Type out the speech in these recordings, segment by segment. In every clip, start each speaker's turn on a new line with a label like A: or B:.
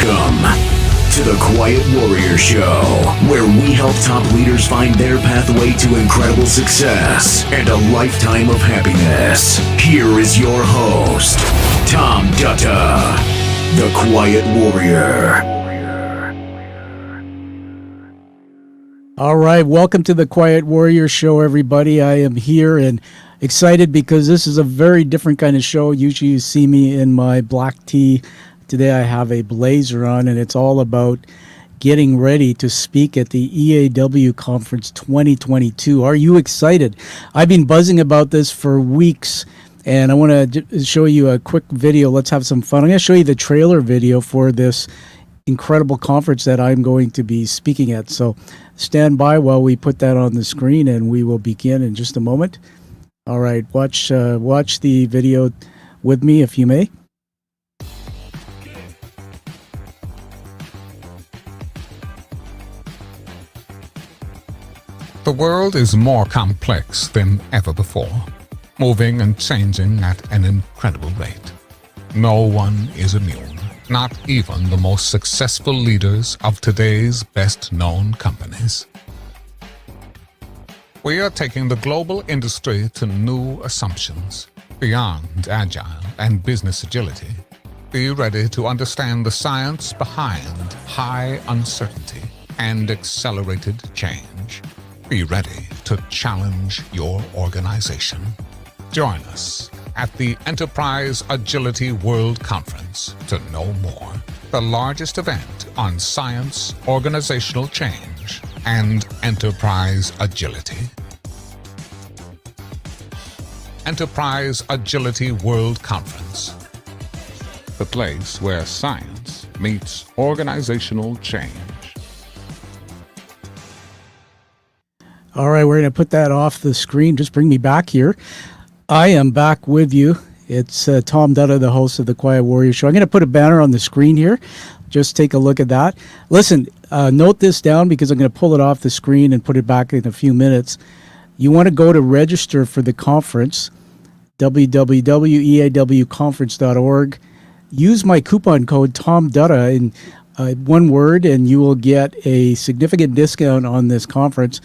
A: Welcome to the Quiet Warrior Show, where we help top leaders find their pathway to incredible success and a lifetime of happiness. Here is your host, Tom Dutta, the Quiet Warrior.
B: All right, welcome to the Quiet Warrior Show, everybody. I am here and excited because this is a very different kind of show. Usually you see me in my black tee. Today I have a blazer on, and it's all about getting ready to speak at the EAW Conference 2022. Are you excited? I've been buzzing about this for weeks, and I want to show you a quick video. Let's have some fun. I'm going to show you the trailer video for this incredible conference that I'm going to be speaking at. So stand by while we put that on the screen, and we will begin in just a moment. All right, watch the video with me, if you may.
C: The world is more complex than ever before, moving and changing at an incredible rate. No one is immune, not even the most successful leaders of today's best-known companies. We are taking the global industry to new assumptions, beyond agile and business agility. Be ready to understand the science behind high uncertainty and accelerated change. Be ready to challenge your organization. Join us at the Enterprise Agility World Conference to know more. The largest event on science, organizational change, and enterprise agility. Enterprise Agility World Conference. The place where science meets organizational change.
B: All right, we're going to put that off the screen. Just bring me back here. I am back with you. It's Tom Dutta, the host of the Quiet Warrior Show. I'm going to put a banner on the screen here. Just take a look at that. Listen, note this down because I'm going to pull it off the screen and put it back in a few minutes. You want to go to register for the conference, www.eawconference.org. Use my coupon code TOMDutta in one word, and you will get a significant discount on this conference.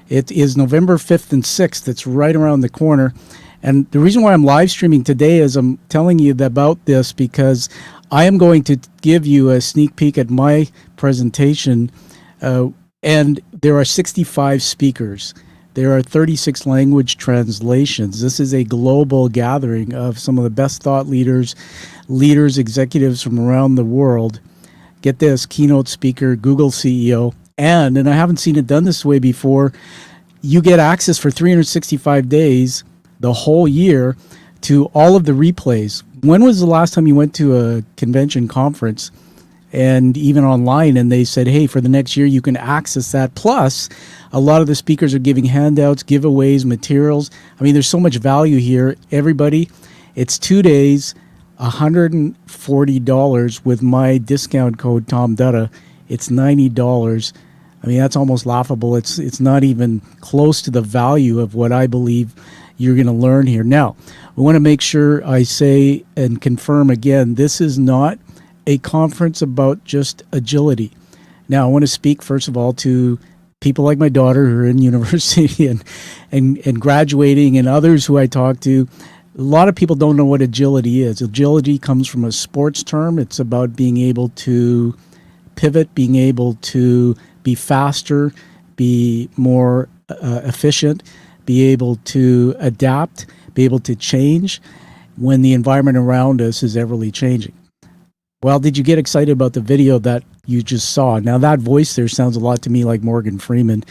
B: It is November 5th and 6th. It's right around the corner. And the reason why I'm live streaming today is I'm telling you about this because I am going to give you a sneak peek at my presentation. And there are 65 speakers. There are 36 language translations. This is a global gathering of some of the best thought leaders, executives from around the world. Get this, keynote speaker, Google CEO, and I haven't seen it done this way before, you get access for 365 days, the whole year, to all of the replays. When was the last time you went to a convention conference and even online and they said, hey, for the next year you can access that? Plus, a lot of the speakers are giving handouts, giveaways, materials. I mean, there's so much value here. Everybody, it's 2 days, $140 with my discount code TOMDutta. It's $90. I mean, that's almost laughable. It's not even close to the value of what I believe you're going to learn here. Now, we want to make sure I say and confirm again, this is not a conference about just agility. Now, I want to speak, first of all, to people like my daughter who are in university and graduating, and others who I talk to. A lot of people don't know what agility is. Agility comes from a sports term. It's about being able to pivot, being able to be faster, be more efficient, be able to adapt, be able to change when the environment around us is everly changing. Well, did you get excited about the video that you just saw? Now, that voice there sounds a lot to me like Morgan Freeman.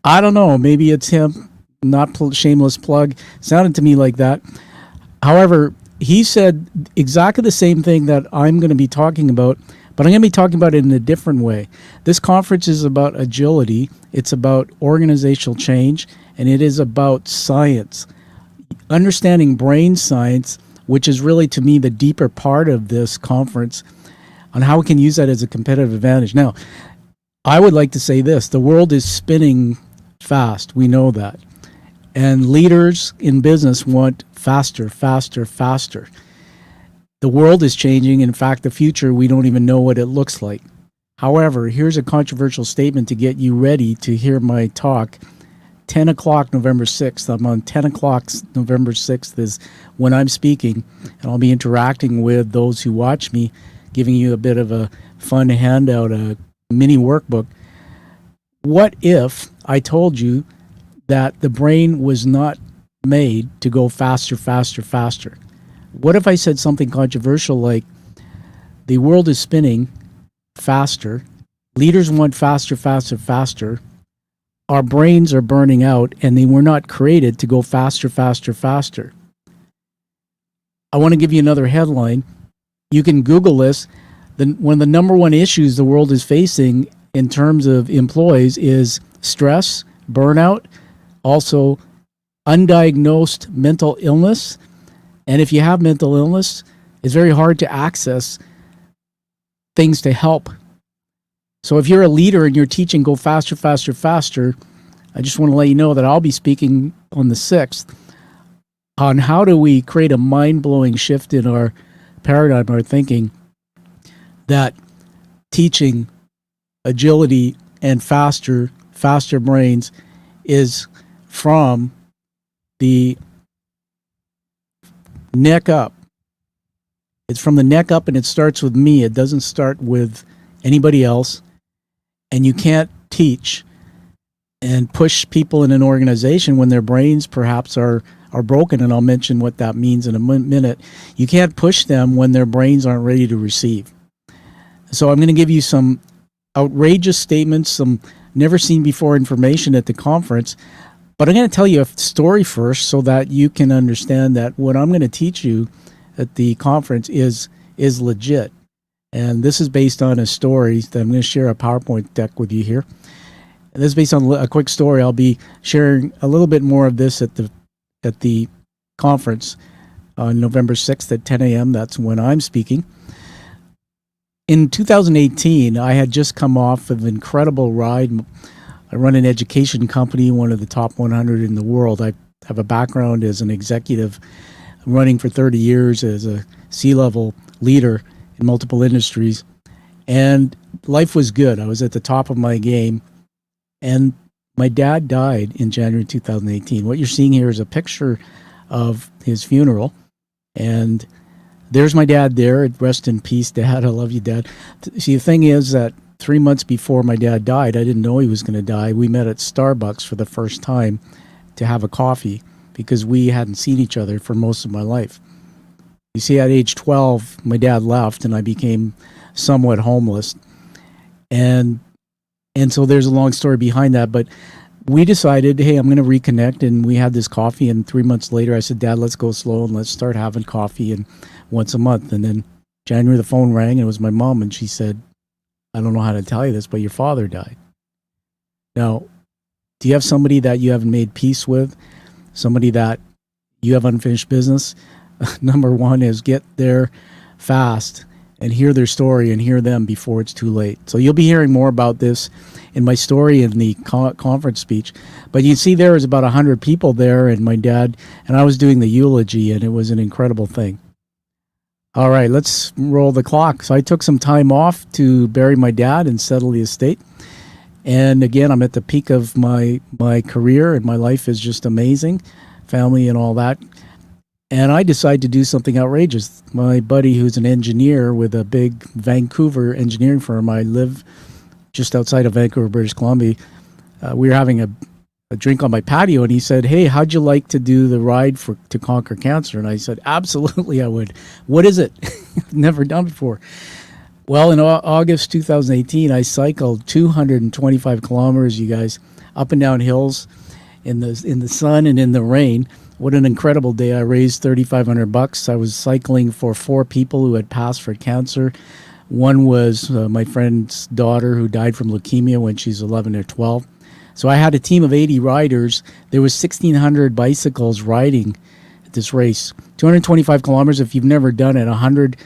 B: I don't know. Maybe it's him. Not shameless plug. Sounded to me like that. However, he said exactly the same thing that I'm going to be talking about, but I'm going to be talking about it in a different way. This conference is about agility. It's about organizational change, and it is about science. Understanding brain science, which is really, to me, the deeper part of this conference, on how we can use that as a competitive advantage. Now, I would like to say this. The world is spinning fast. We know that. And leaders in business want faster, faster, faster. The world is changing. In fact, the future, we don't even know what it looks like. However, here's a controversial statement to get you ready to hear my talk. 10 o'clock November 6th. I'm on 10 o'clock November 6th is when I'm speaking, and I'll be interacting with those who watch me, giving you a bit of a fun handout, a mini workbook. What if I told you that the brain was not made to go faster, faster, faster? What if I said something controversial like, the world is spinning faster, leaders want faster, faster, faster, our brains are burning out, and they were not created to go faster, faster, faster? I want to give you another headline. You can Google this. One of the number one issues the world is facing in terms of employees is stress, burnout, also undiagnosed mental illness. And if you have mental illness, it's very hard to access things to help. So if you're a leader and you're teaching go faster, faster, faster, I just want to let you know that I'll be speaking on the 6th on how do we create a mind-blowing shift in our paradigm, our thinking, that teaching agility and faster brains is from the neck up. It's from the neck up, and it starts with me. It doesn't start with anybody else. And you can't teach and push people in an organization when their brains perhaps are broken, and I'll mention what that means in a minute. You can't push them when their brains aren't ready to receive. So I'm going to give you some outrageous statements, some never seen before information at the conference, but I'm going to tell you a story first so that you can understand that what I'm going to teach you at the conference is legit. And this is based on a story that I'm going to share a PowerPoint deck with you here. And this is based on a quick story. I'll be sharing a little bit more of this at the conference on November 6th at 10 a.m. That's when I'm speaking. In 2018, I had just come off of an incredible ride. I run an education company, one of the top 100 in the world. I have a background as an executive, running for 30 years as a C-level leader in multiple industries. And life was good. I was at the top of my game. And my dad died in January 2018. What you're seeing here is a picture of his funeral. And there's my dad there. Rest in peace, Dad. I love you, Dad. See, the thing is that 3 months before my dad died, I didn't know he was going to die. We met at Starbucks for the first time to have a coffee because we hadn't seen each other for most of my life. You see, at age 12, my dad left and I became somewhat homeless. And so there's a long story behind that, but we decided, hey, I'm going to reconnect, and we had this coffee, and 3 months later I said, Dad, let's go slow and let's start having coffee and once a month. And then January the phone rang, and it was my mom, and she said, I don't know how to tell you this, but your father died. Now, do you have somebody that you haven't made peace with, somebody that you have unfinished business? Number one is get there fast and hear their story and hear them before it's too late. So you'll be hearing more about this in my story in the conference speech. But you see there was about 100 people there, and my dad, and I was doing the eulogy, and it was an incredible thing. All right, let's roll the clock. So I took some time off to bury my dad and settle the estate. And again, I'm at the peak of my career, and my life is just amazing, family and all that. And I decided to do something outrageous. My buddy, who's an engineer with a big Vancouver engineering firm, I live just outside of Vancouver, British Columbia. We were having a drink on my patio, and he said, hey, how'd you like to do the ride to conquer cancer? And I said, absolutely, I would. What is it? Never done before. Well, in August 2018, I cycled 225 kilometers, you guys, up and down hills in the sun and in the rain. What an incredible day. I raised $3,500. I was cycling for 4 people who had passed for cancer. One was my friend's daughter who died from leukemia when she's 11 or 12. So I had a team of 80 riders. There was 1,600 bicycles riding at this race. 225 kilometers, if you've never done it, 100,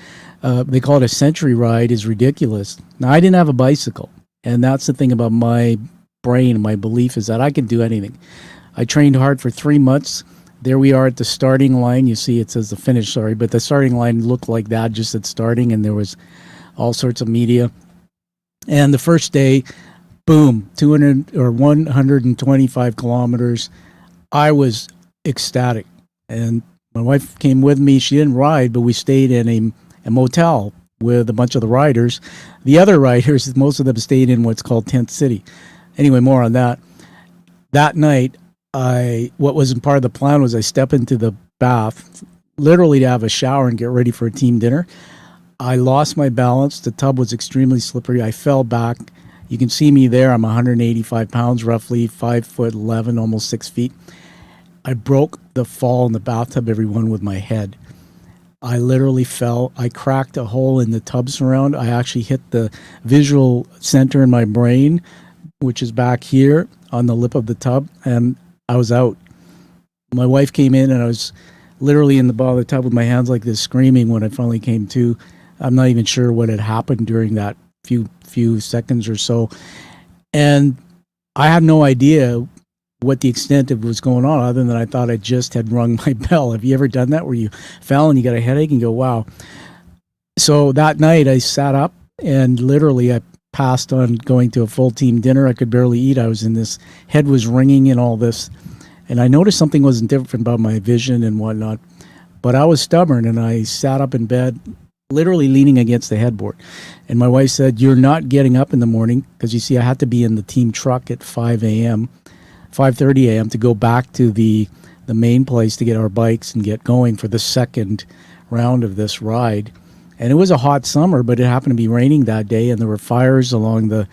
B: they call it a century ride, is ridiculous. Now, I didn't have a bicycle. And that's the thing about my brain, my belief is that I can do anything. I trained hard for 3 months. There we are at the starting line. You see, it says the finish, sorry, but the starting line looked like that, just at starting, and there was all sorts of media. And the first day, boom, 200 or 125 kilometers. I was ecstatic. And my wife came with me. She didn't ride, but we stayed in a motel with a bunch of the riders. The other riders, most of them stayed in what's called Tent City. Anyway, more on that. That night, what wasn't part of the plan was I step into the bath, literally to have a shower and get ready for a team dinner. I lost my balance. The tub was extremely slippery. I fell back. You can see me there. I'm 185 pounds, roughly 5'11", almost 6 feet. I broke the fall in the bathtub, everyone, with my head. I literally fell. I cracked a hole in the tub surround. I actually hit the visual center in my brain, which is back here on the lip of the tub, and I was out. My wife came in, and I was literally in the bottom of the tub with my hands like this, screaming when I finally came to. I'm not even sure what had happened during that few seconds or so. And I had no idea what the extent of what was going on, other than I thought I just had rung my bell. Have you ever done that, where you fell and you got a headache and go, wow? So that night I sat up and literally I passed on going to a full team dinner. I could barely eat. I was in this, head was ringing and all this. And I noticed something wasn't different about my vision and whatnot. But I was stubborn, and I sat up in bed, literally leaning against the headboard. And my wife said, you're not getting up in the morning, because you see, I had to be in the team truck at 5:30 a.m. to go back to the main place to get our bikes and get going for the second round of this ride. And it was a hot summer, but it happened to be raining that day, and there were fires along the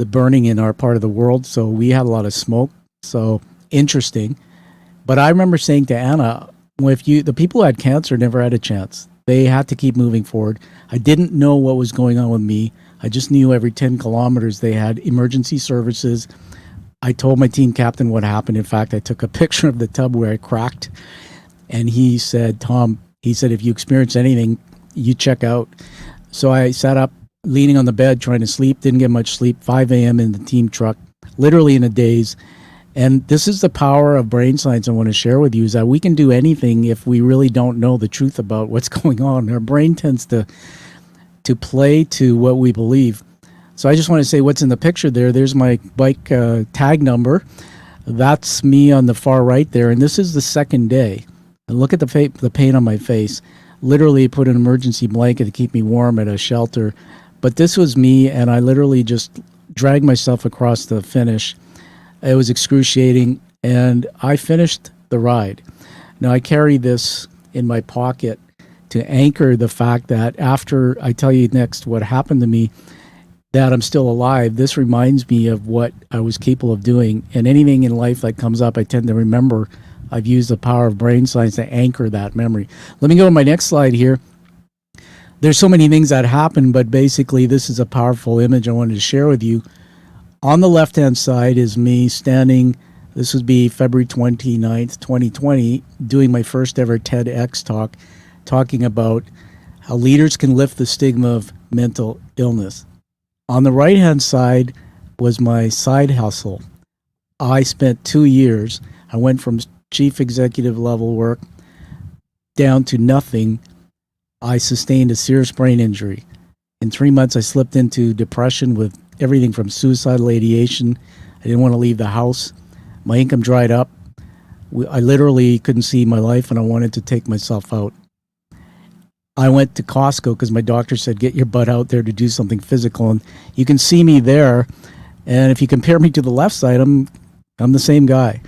B: burning in our part of the world, so we had a lot of smoke. So interesting. But I remember saying to Anna, well, the people who had cancer never had a chance. They had to keep moving forward. I didn't know what was going on with me. I just knew every 10 kilometers they had emergency services. I told my team captain what happened. In fact, I took a picture of the tub where I cracked. And he said, Tom, if you experience anything, you check out. So I sat up, leaning on the bed, trying to sleep. Didn't get much sleep. 5 a.m. in the team truck, literally in a daze. And this is the power of brain science I want to share with you, is that we can do anything if we really don't know the truth about what's going on. Our brain tends to play to what we believe. So I just want to say what's in the picture there. There's my bike tag number. That's me on the far right there. And this is the second day. And look at the pain on my face. Literally put an emergency blanket to keep me warm at a shelter. But this was me, and I literally just dragged myself across the finish. It was excruciating, and I finished the ride. Now, I carry this in my pocket to anchor the fact that after I tell you next what happened to me, that I'm still alive. This reminds me of what I was capable of doing, and anything in life that comes up, I tend to remember. I've used the power of brain science to anchor that memory. Let me go to my next slide here. There's so many things that happened, but basically this is a powerful image I wanted to share with you. On the left-hand side is me standing, this would be February 29th, 2020, doing my first ever TEDx talk, talking about how leaders can lift the stigma of mental illness. On the right-hand side was my side hustle. I spent 2 years, I went from chief executive level work down to nothing. I sustained a serious brain injury. In 3 months, I slipped into depression with everything from suicidal ideation. I didn't want to leave the house. My income dried up. I literally couldn't see my life, and I wanted to take myself out. I went to Costco because my doctor said, get your butt out there to do something physical. And you can see me there. And if you compare me to the left side, I'm the same guy.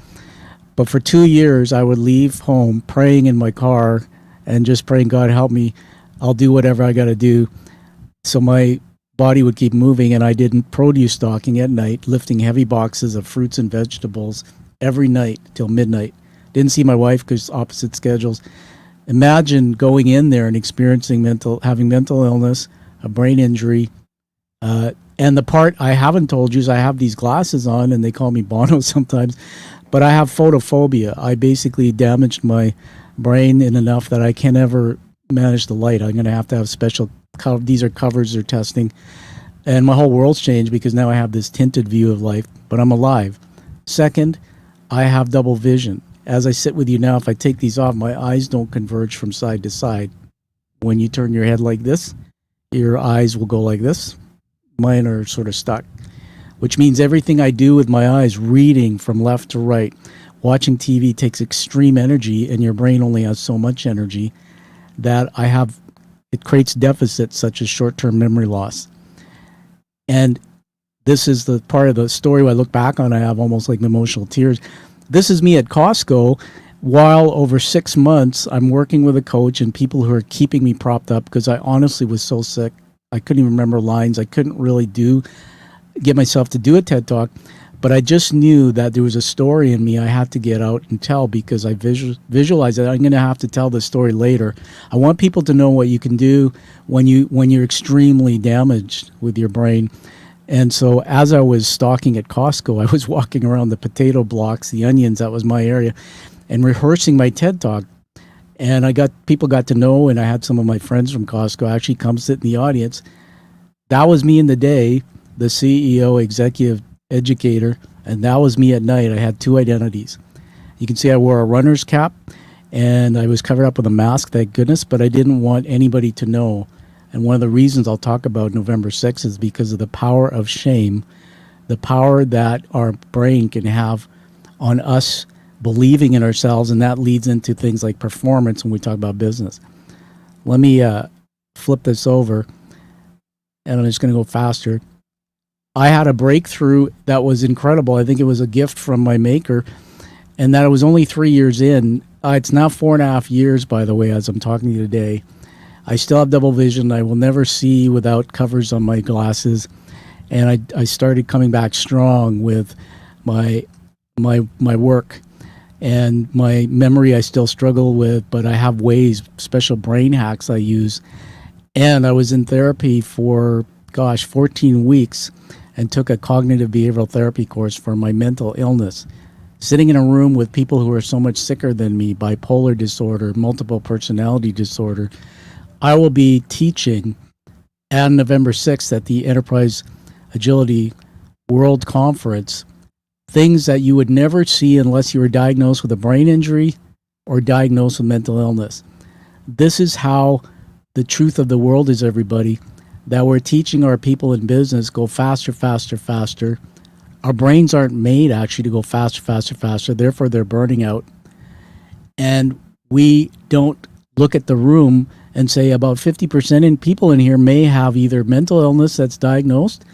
B: But for 2 years, I would leave home praying in my car and just praying, God, help me. I'll do whatever I got to do. So my body would keep moving, and I did produce stocking at night, lifting heavy boxes of fruits and vegetables every night till midnight. Didn't see my wife because opposite schedules. Imagine going in there and experiencing having mental illness, a brain injury. And the part I haven't told you is I have these glasses on, and they call me Bono sometimes, but I have photophobia. I basically damaged my brain in enough that I can never manage the light. I'm going to have special these are covers they're testing. And my whole world's changed because now I have this tinted view of life, but I'm alive. Second, I have double vision. as I sit with you now, if I take these off, my eyes don't converge from side to side. When you turn your head like this, your eyes will go like this. Mine are sort of stuck, which means everything I do with my eyes, reading from left to right, watching TV takes extreme energy, and your brain only has so much energy that it creates deficits such as short-term memory loss. And this is the part of the story I look back on, I have almost like emotional tears. This is me at Costco while over 6 months I'm working with a coach and people who are keeping me propped up because I honestly was so sick. I couldn't even remember lines. I couldn't really get myself to do a TED Talk, but I just knew that there was a story in me I had to get out and tell because I visualized that I'm going to have to tell this story later. I want people to know what you can do when you're extremely damaged with your brain. And so as I was stalking at Costco, I was walking around the potato blocks, the onions, that was my area, and rehearsing my TED Talk. And people got to know, and I had some of my friends from Costco actually come sit in the audience. That was me in the day, the CEO, executive educator, and that was me at night. I had two identities. You can see I wore a runner's cap, and I was covered up with a mask, thank goodness, but I didn't want anybody to know. And one of the reasons I'll talk about November 6th is because of the power of shame, the power that our brain can have on us believing in ourselves, and that leads into things like performance when we talk about business. Let me flip this over, and I'm just going to go faster. I had a breakthrough that was incredible. I think it was a gift from my maker, and that it was only 3 years in. It's now 4.5 years, by the way, as I'm talking to you today. I still have double vision. I will never see without covers on my glasses, and I started coming back strong with my work. And my memory I still struggle with, but I have ways, special brain hacks I use. And I was in therapy for, 14 weeks and took a cognitive behavioral therapy course for my mental illness. Sitting in a room with people who are so much sicker than me, bipolar disorder, multiple personality disorder. I will be teaching on November 6th at the Enterprise Agility World Conference things that you would never see unless you were diagnosed with a brain injury or diagnosed with mental illness. This is how the truth of the world is, everybody, that we're teaching our people in business go faster, faster, faster. Our brains aren't made actually to go faster, faster, faster. Therefore, they're burning out. And we don't look at the room and say about 50% in people in here may have either mental illness that's diagnosed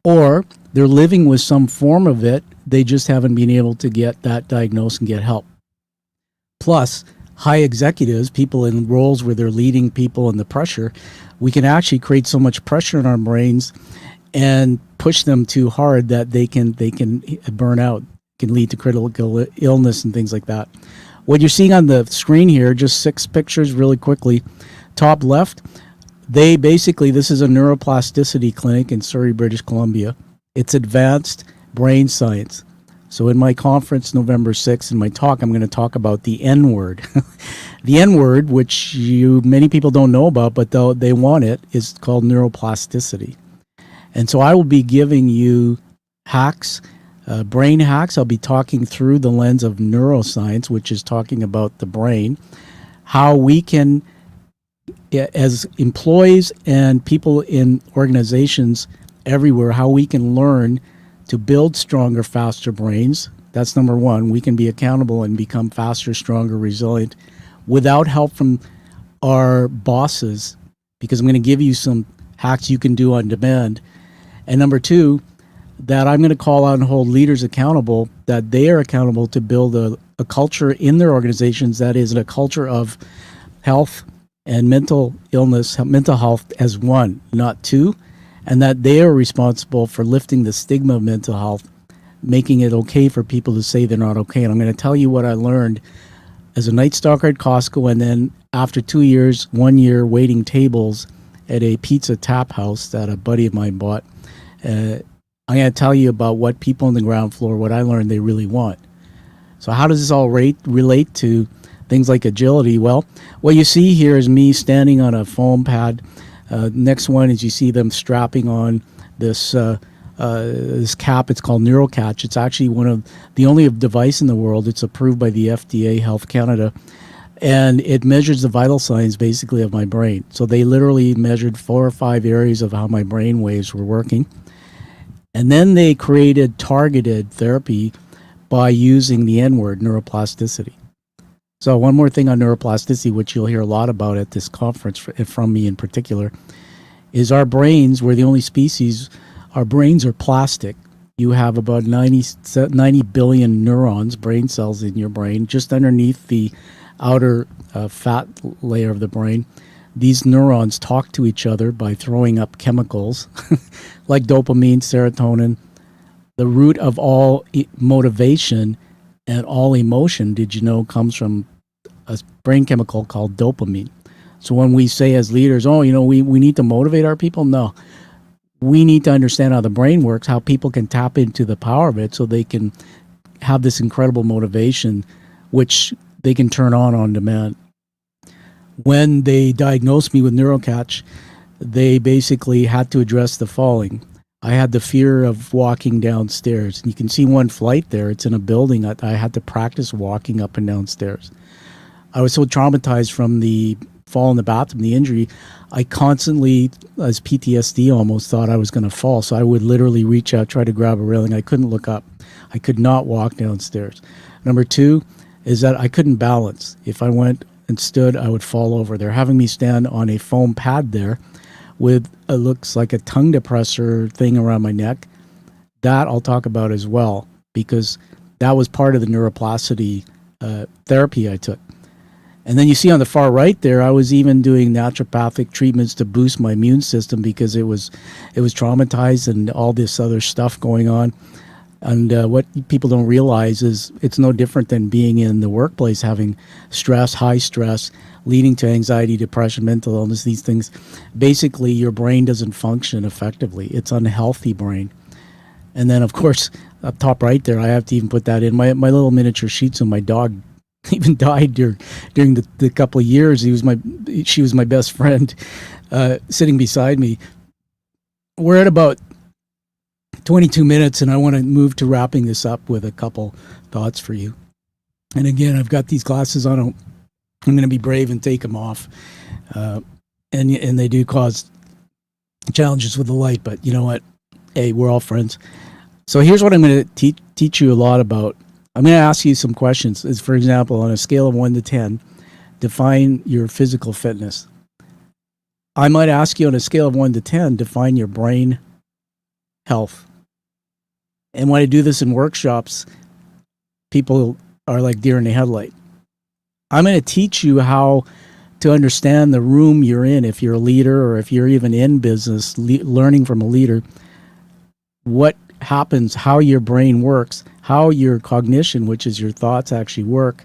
B: or they're living with some form of it. They just haven't been able to get that diagnosed and get help. Plus, high executives, people in roles where they're leading people in the pressure, we can actually create so much pressure in our brains and push them too hard that they can burn out, can lead to critical illness and things like that. What you're seeing on the screen here, just 6 pictures really quickly. Top left, this is a neuroplasticity clinic in Surrey, British Columbia. It's advanced brain science. So in my conference, November 6th, in my talk, I'm going to talk about the N word. The N word, which many people don't know about, but they want it, is called neuroplasticity. And so I will be giving you hacks, brain hacks. I'll be talking through the lens of neuroscience, which is talking about the brain, how we can, as employees and people in organizations everywhere, how we can learn to build stronger, faster brains. That's number one. We can be accountable and become faster, stronger, resilient without help from our bosses, because I'm going to give you some hacks you can do on demand. And number two, that I'm going to call out and hold leaders accountable, that they are accountable to build a culture in their organizations that is a culture of health and mental illness, mental health as one, not two, and that they are responsible for lifting the stigma of mental health, making it okay for people to say they're not okay. And I'm going to tell you what I learned as a night stalker at Costco, and then after 2 years, 1 year waiting tables at a pizza tap house that a buddy of mine bought. I'm going to tell you about what people on the ground floor, what I learned they really want. So how does this all relate to things like agility? Well, what you see here is me standing on a foam pad. Next one is you see them strapping on this this cap. It's called NeuroCatch. It's actually one of the only device in the world. It's approved by the FDA, Health Canada, and it measures the vital signs basically of my brain. So they literally measured 4 or 5 areas of how my brain waves were working, and then they created targeted therapy by using the N-word, neuroplasticity. So one more thing on neuroplasticity, which you'll hear a lot about at this conference from me in particular, is our brains, we're the only species, our brains are plastic. You have about 90 billion neurons, brain cells in your brain, just underneath the outer fat layer of the brain. These neurons talk to each other by throwing up chemicals like dopamine, serotonin. The root of all motivation and all emotion, did you know, comes from a brain chemical called dopamine. So when we say as leaders, we need to motivate our people, no. We need to understand how the brain works, how people can tap into the power of it so they can have this incredible motivation, which they can turn on demand. When they diagnosed me with NeuroCatch, they basically had to address the following. I had the fear of walking downstairs. And you can see one flight there. It's in a building that I had to practice walking up and down stairs. I was so traumatized from the fall in the bathroom, the injury, I constantly, as PTSD almost, thought I was going to fall. So I would literally reach out, try to grab a railing. I couldn't look up. I could not walk downstairs. Number 2 is that I couldn't balance. If I went and stood, I would fall over. They're having me stand on a foam pad there with it looks like a tongue depressor thing around my neck. That I'll talk about as well, because that was part of the neuroplasticity therapy I took. And then you see on the far right there, I was even doing naturopathic treatments to boost my immune system because it was traumatized and all this other stuff going on. And what people don't realize is it's no different than being in the workplace, having stress, high stress, leading to anxiety, depression, mental illness, these things. Basically, your brain doesn't function effectively. It's unhealthy brain. And then, of course, up top right there, I have to even put that in. My little miniature Shih Tzu, my dog, even died during the couple of years. She was my best friend, sitting beside me. We're at about 22 minutes, and I want to move to wrapping this up with a couple thoughts for you. And again, I've got these glasses on. I'm going to be brave and take them off, and they do cause challenges with the light. But you know what? Hey, we're all friends. So here's what I'm going to teach you a lot about. I'm going to ask you some questions. As for example, on a scale of 1 to 10, define your physical fitness. I might ask you on a scale of 1 to 10, define your brain health. And when I do this in workshops, people are like deer in the headlight. I'm going to teach you how to understand the room you're in, if you're a leader or if you're even in business, learning from a leader, what happens, how your brain works, how your cognition, which is your thoughts, actually work,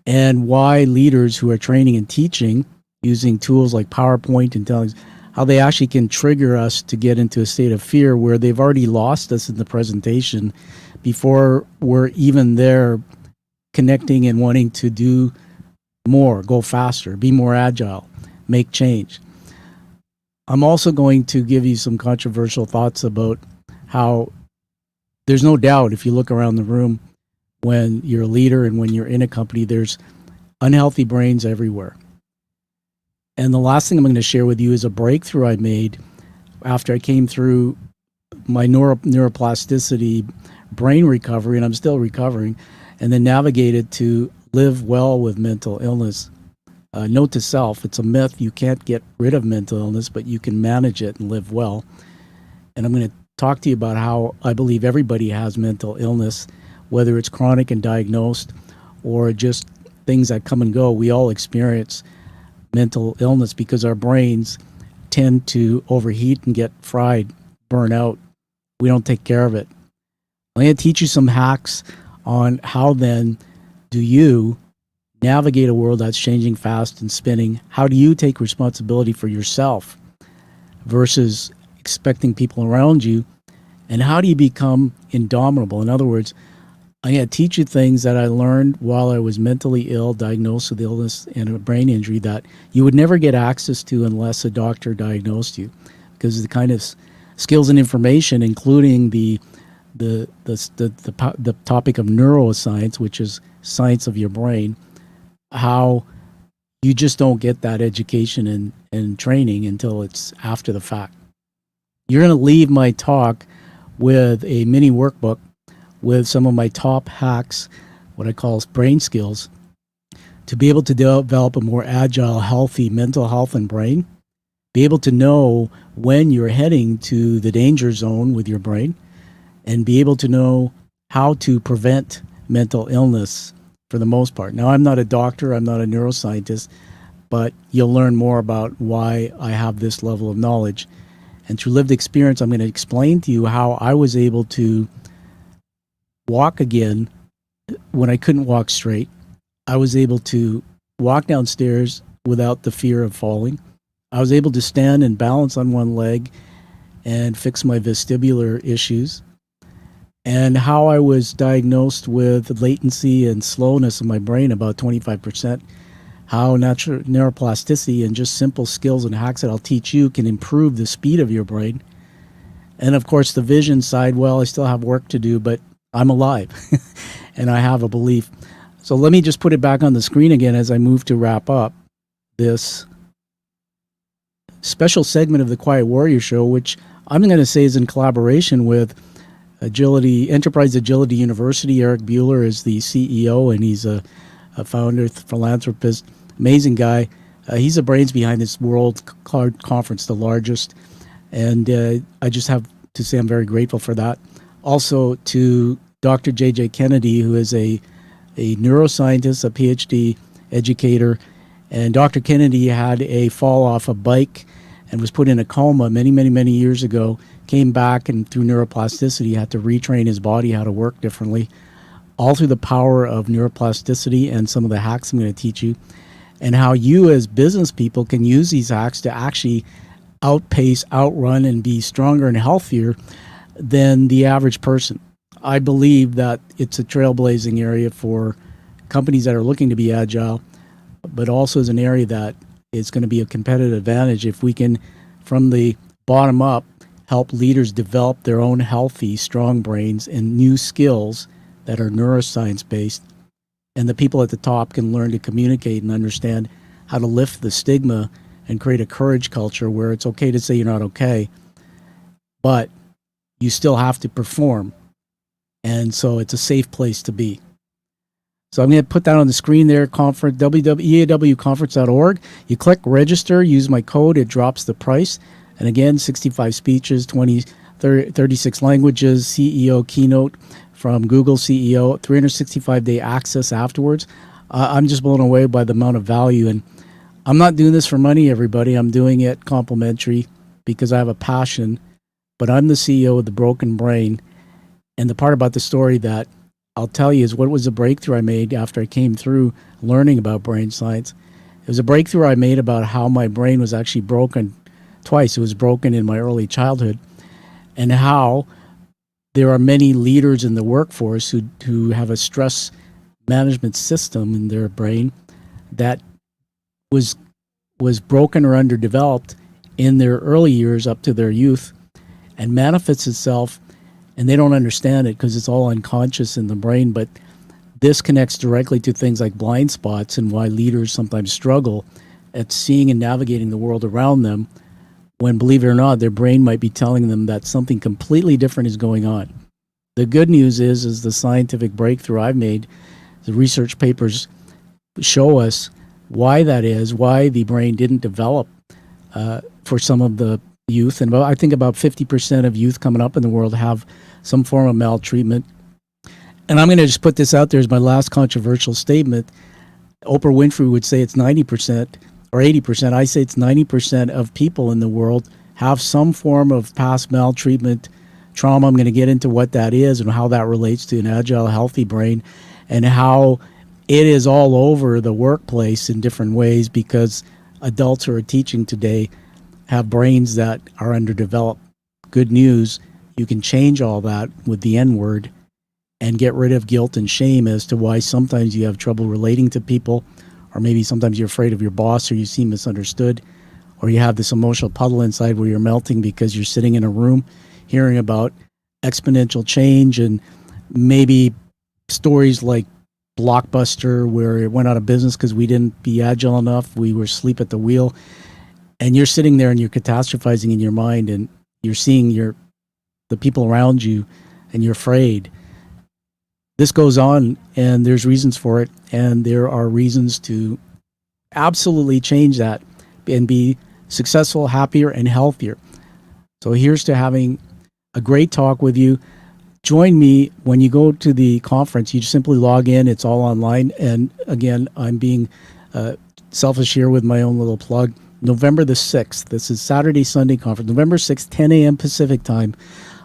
B: and why leaders who are training and teaching using tools like PowerPoint and telling how they actually can trigger us to get into a state of fear where they've already lost us in the presentation before we're even there connecting and wanting to do more, go faster, be more agile, make change. I'm also going to give you some controversial thoughts about how there's no doubt if you look around the room when you're a leader and when you're in a company, there's unhealthy brains everywhere. And the last thing I'm going to share with you is a breakthrough I made after I came through my neuroplasticity brain recovery, and I'm still recovering, and then navigated to live well with mental illness. Note to self, it's a myth. You can't get rid of mental illness, but you can manage it and live well. And I'm going to talk to you about how I believe everybody has mental illness, whether it's chronic and diagnosed or just things that come and go. We all experience mental illness because our brains tend to overheat and get fried, burn out. We don't take care of it. I'm going to teach you some hacks on how then do you navigate a world that's changing fast and spinning. How do you take responsibility for yourself versus expecting people around you? And how do you become indomitable? In other words, I'm going to teach you things that I learned while I was mentally ill, diagnosed with illness and a brain injury that you would never get access to unless a doctor diagnosed you, because the kind of skills and information, including the topic of neuroscience, which is science of your brain, how you just don't get that education and training until it's after the fact. You're going to leave my talk with a mini workbook with some of my top hacks, what I call brain skills, to be able to develop a more agile, healthy mental health and brain, be able to know when you're heading to the danger zone with your brain, and be able to know how to prevent mental illness for the most part. Now, I'm not a doctor, I'm not a neuroscientist, but you'll learn more about why I have this level of knowledge. And through lived experience, I'm going to explain to you how I was able to walk again when I couldn't walk straight. I was able to walk downstairs without the fear of falling. I was able to stand and balance on one leg and fix my vestibular issues. And how I was diagnosed with latency and slowness in my brain, about 25%. How neuroplasticity and just simple skills and hacks that I'll teach you can improve the speed of your brain. And of course, the vision side, well, I still have work to do, but I'm alive and I have a belief. So let me just put it back on the screen again as I move to wrap up this special segment of the Quiet Warrior Show, which I'm going to say is in collaboration with Enterprise Agility University. Eric Bueller is the CEO, and he's a founder, philanthropist, amazing guy. He's the brains behind this World Card Conference, the largest. And I just have to say I'm very grateful for that. Also to Dr. J.J. Kennedy, who is a neuroscientist, a PhD educator. And Dr. Kennedy had a fall off a bike and was put in a coma many years ago, came back, and through neuroplasticity had to retrain his body how to work differently, all through the power of neuroplasticity and some of the hacks I'm going to teach you, and how you as business people can use these hacks to actually outpace, outrun, and be stronger and healthier than the average person. I believe that it's a trailblazing area for companies that are looking to be agile, but also is an area that is going to be a competitive advantage if we can, from the bottom up, help leaders develop their own healthy, strong brains and new skills that are neuroscience-based. And the people at the top can learn to communicate and understand how to lift the stigma and create a courage culture where it's okay to say you're not okay, but you still have to perform. And so it's a safe place to be. So I'm going to put that on the screen there, conference, eawconference.org. You click register, use my code, it drops the price. And again, 65 speeches, 36 languages, CEO keynote from Google CEO, 365-day access afterwards. I'm just blown away by the amount of value. And I'm not doing this for money, everybody. I'm doing it complimentary because I have a passion. But I'm the CEO of the Broken Brain. And the part about the story that I'll tell you is what was the breakthrough I made after I came through learning about brain science. It was a breakthrough I made about how my brain was actually broken twice. It was broken in my early childhood, and how there are many leaders in the workforce who have a stress management system in their brain that was broken or underdeveloped in their early years up to their youth, and manifests itself, and they don't understand it because it's all unconscious in the brain. But this connects directly to things like blind spots and why leaders sometimes struggle at seeing and navigating the world around them when, believe it or not, their brain might be telling them that something completely different is going on. The good news is the scientific breakthrough I've made, the research papers show us why that is, why the brain didn't develop for some of the youth. And I think about 50% of youth coming up in the world have some form of maltreatment. And I'm going to just put this out there as my last controversial statement. Oprah Winfrey would say it's 90% or 80%. I say it's 90% of people in the world have some form of past maltreatment, trauma. I'm going to get into what that is and how that relates to an agile, healthy brain, and how it is all over the workplace in different ways because adults who are teaching today have brains that are underdeveloped. Good news, you can change all that with the N word and get rid of guilt and shame as to why sometimes you have trouble relating to people, or maybe sometimes you're afraid of your boss or you seem misunderstood, or you have this emotional puddle inside where you're melting because you're sitting in a room hearing about exponential change and maybe stories like Blockbuster where it went out of business because we didn't be agile enough, we were asleep at the wheel, and you're sitting there and you're catastrophizing in your mind and you're seeing the people around you and you're afraid. This goes on and there's reasons for it, and there are reasons to absolutely change that and be successful, happier, and healthier. So here's to having a great talk with you. Join me when you go to the conference. You just simply log in. It's all online. And again, I'm being selfish here with my own little plug. November the 6th. This is Saturday, Sunday conference. November 6th, 10 a.m. Pacific time.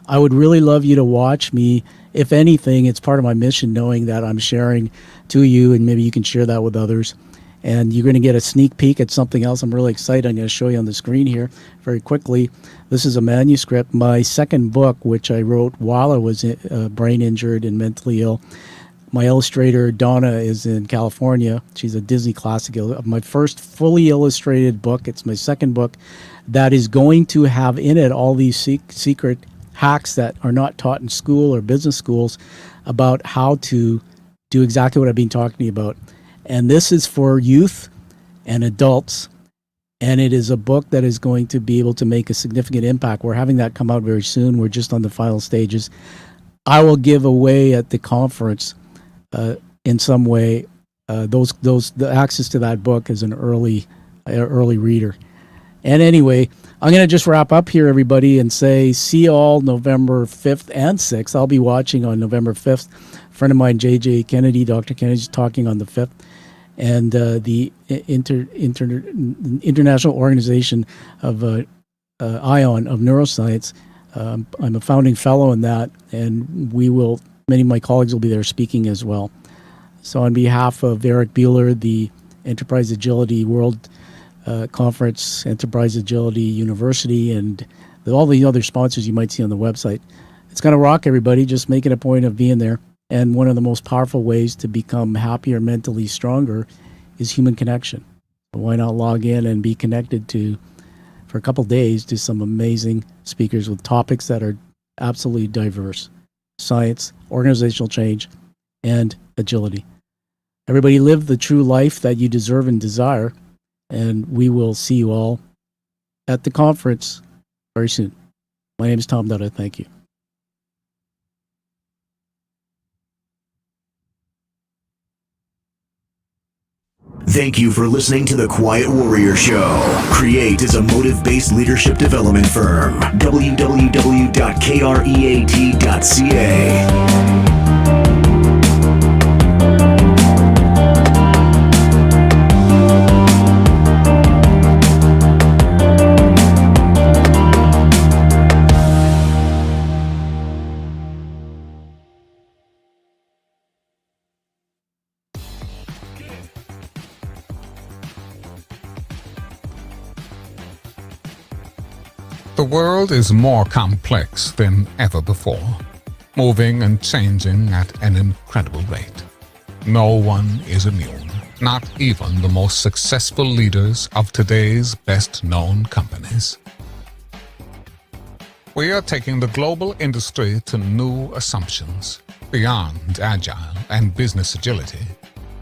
B: I would really love you to watch me. If anything, it's part of my mission knowing that I'm sharing to you, and maybe you can share that with others. And you're going to get a sneak peek at something else. I'm really excited. I'm going to show you on the screen here very quickly. This is a manuscript. My second book, which I wrote while I was brain injured and mentally ill. My illustrator, Donna, is in California. She's a Disney classic. My first fully illustrated book. It's my second book that is going to have in it all these secret hacks that are not taught in school or business schools about how to do exactly what I've been talking to you about. And this is for youth and adults, and it is a book that is going to be able to make a significant impact. We're having that come out very soon. We're just on the final stages. I will give away at the conference in some way the access to that book as an early reader. And anyway, I'm going to just wrap up here, everybody, and say see you all November 5th and 6th. I'll be watching on November 5th. A friend of mine, J.J. Kennedy, Dr. Kennedy's talking on the 5th. And the International Organization of ION of Neuroscience. I'm a founding fellow in that, and many of my colleagues will be there speaking as well. So on behalf of Eric Bueller, the Enterprise Agility World Conference, Enterprise Agility University, and all the other sponsors you might see on the website, it's going to rock, everybody. Just make it a point of being there. And one of the most powerful ways to become happier, mentally stronger, is human connection. So why not log in and be connected for a couple days to some amazing speakers with topics that are absolutely diverse: science, organizational change, and agility. Everybody live the true life that you deserve and desire, and we will see you all at the conference very soon. My name is Tom Dutta. Thank you.
A: Thank you for listening to The Quiet Warrior Show. Create is a motive-based leadership development firm. www.kreat.ca.
C: The world is more complex than ever before, moving and changing at an incredible rate. No one is immune, not even the most successful leaders of today's best-known companies. We are taking the global industry to new assumptions beyond agile and business agility.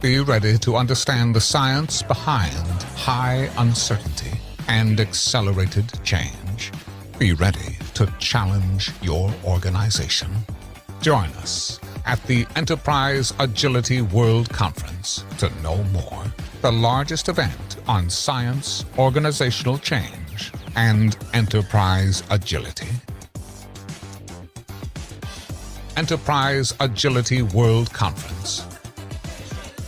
C: Be ready to understand the science behind high uncertainty and accelerated change. Be ready to challenge your organization. Join us at the Enterprise Agility World Conference to know more. The largest event on science, organizational change, and enterprise agility. Enterprise Agility World Conference.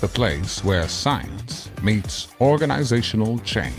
C: The place where science meets organizational change.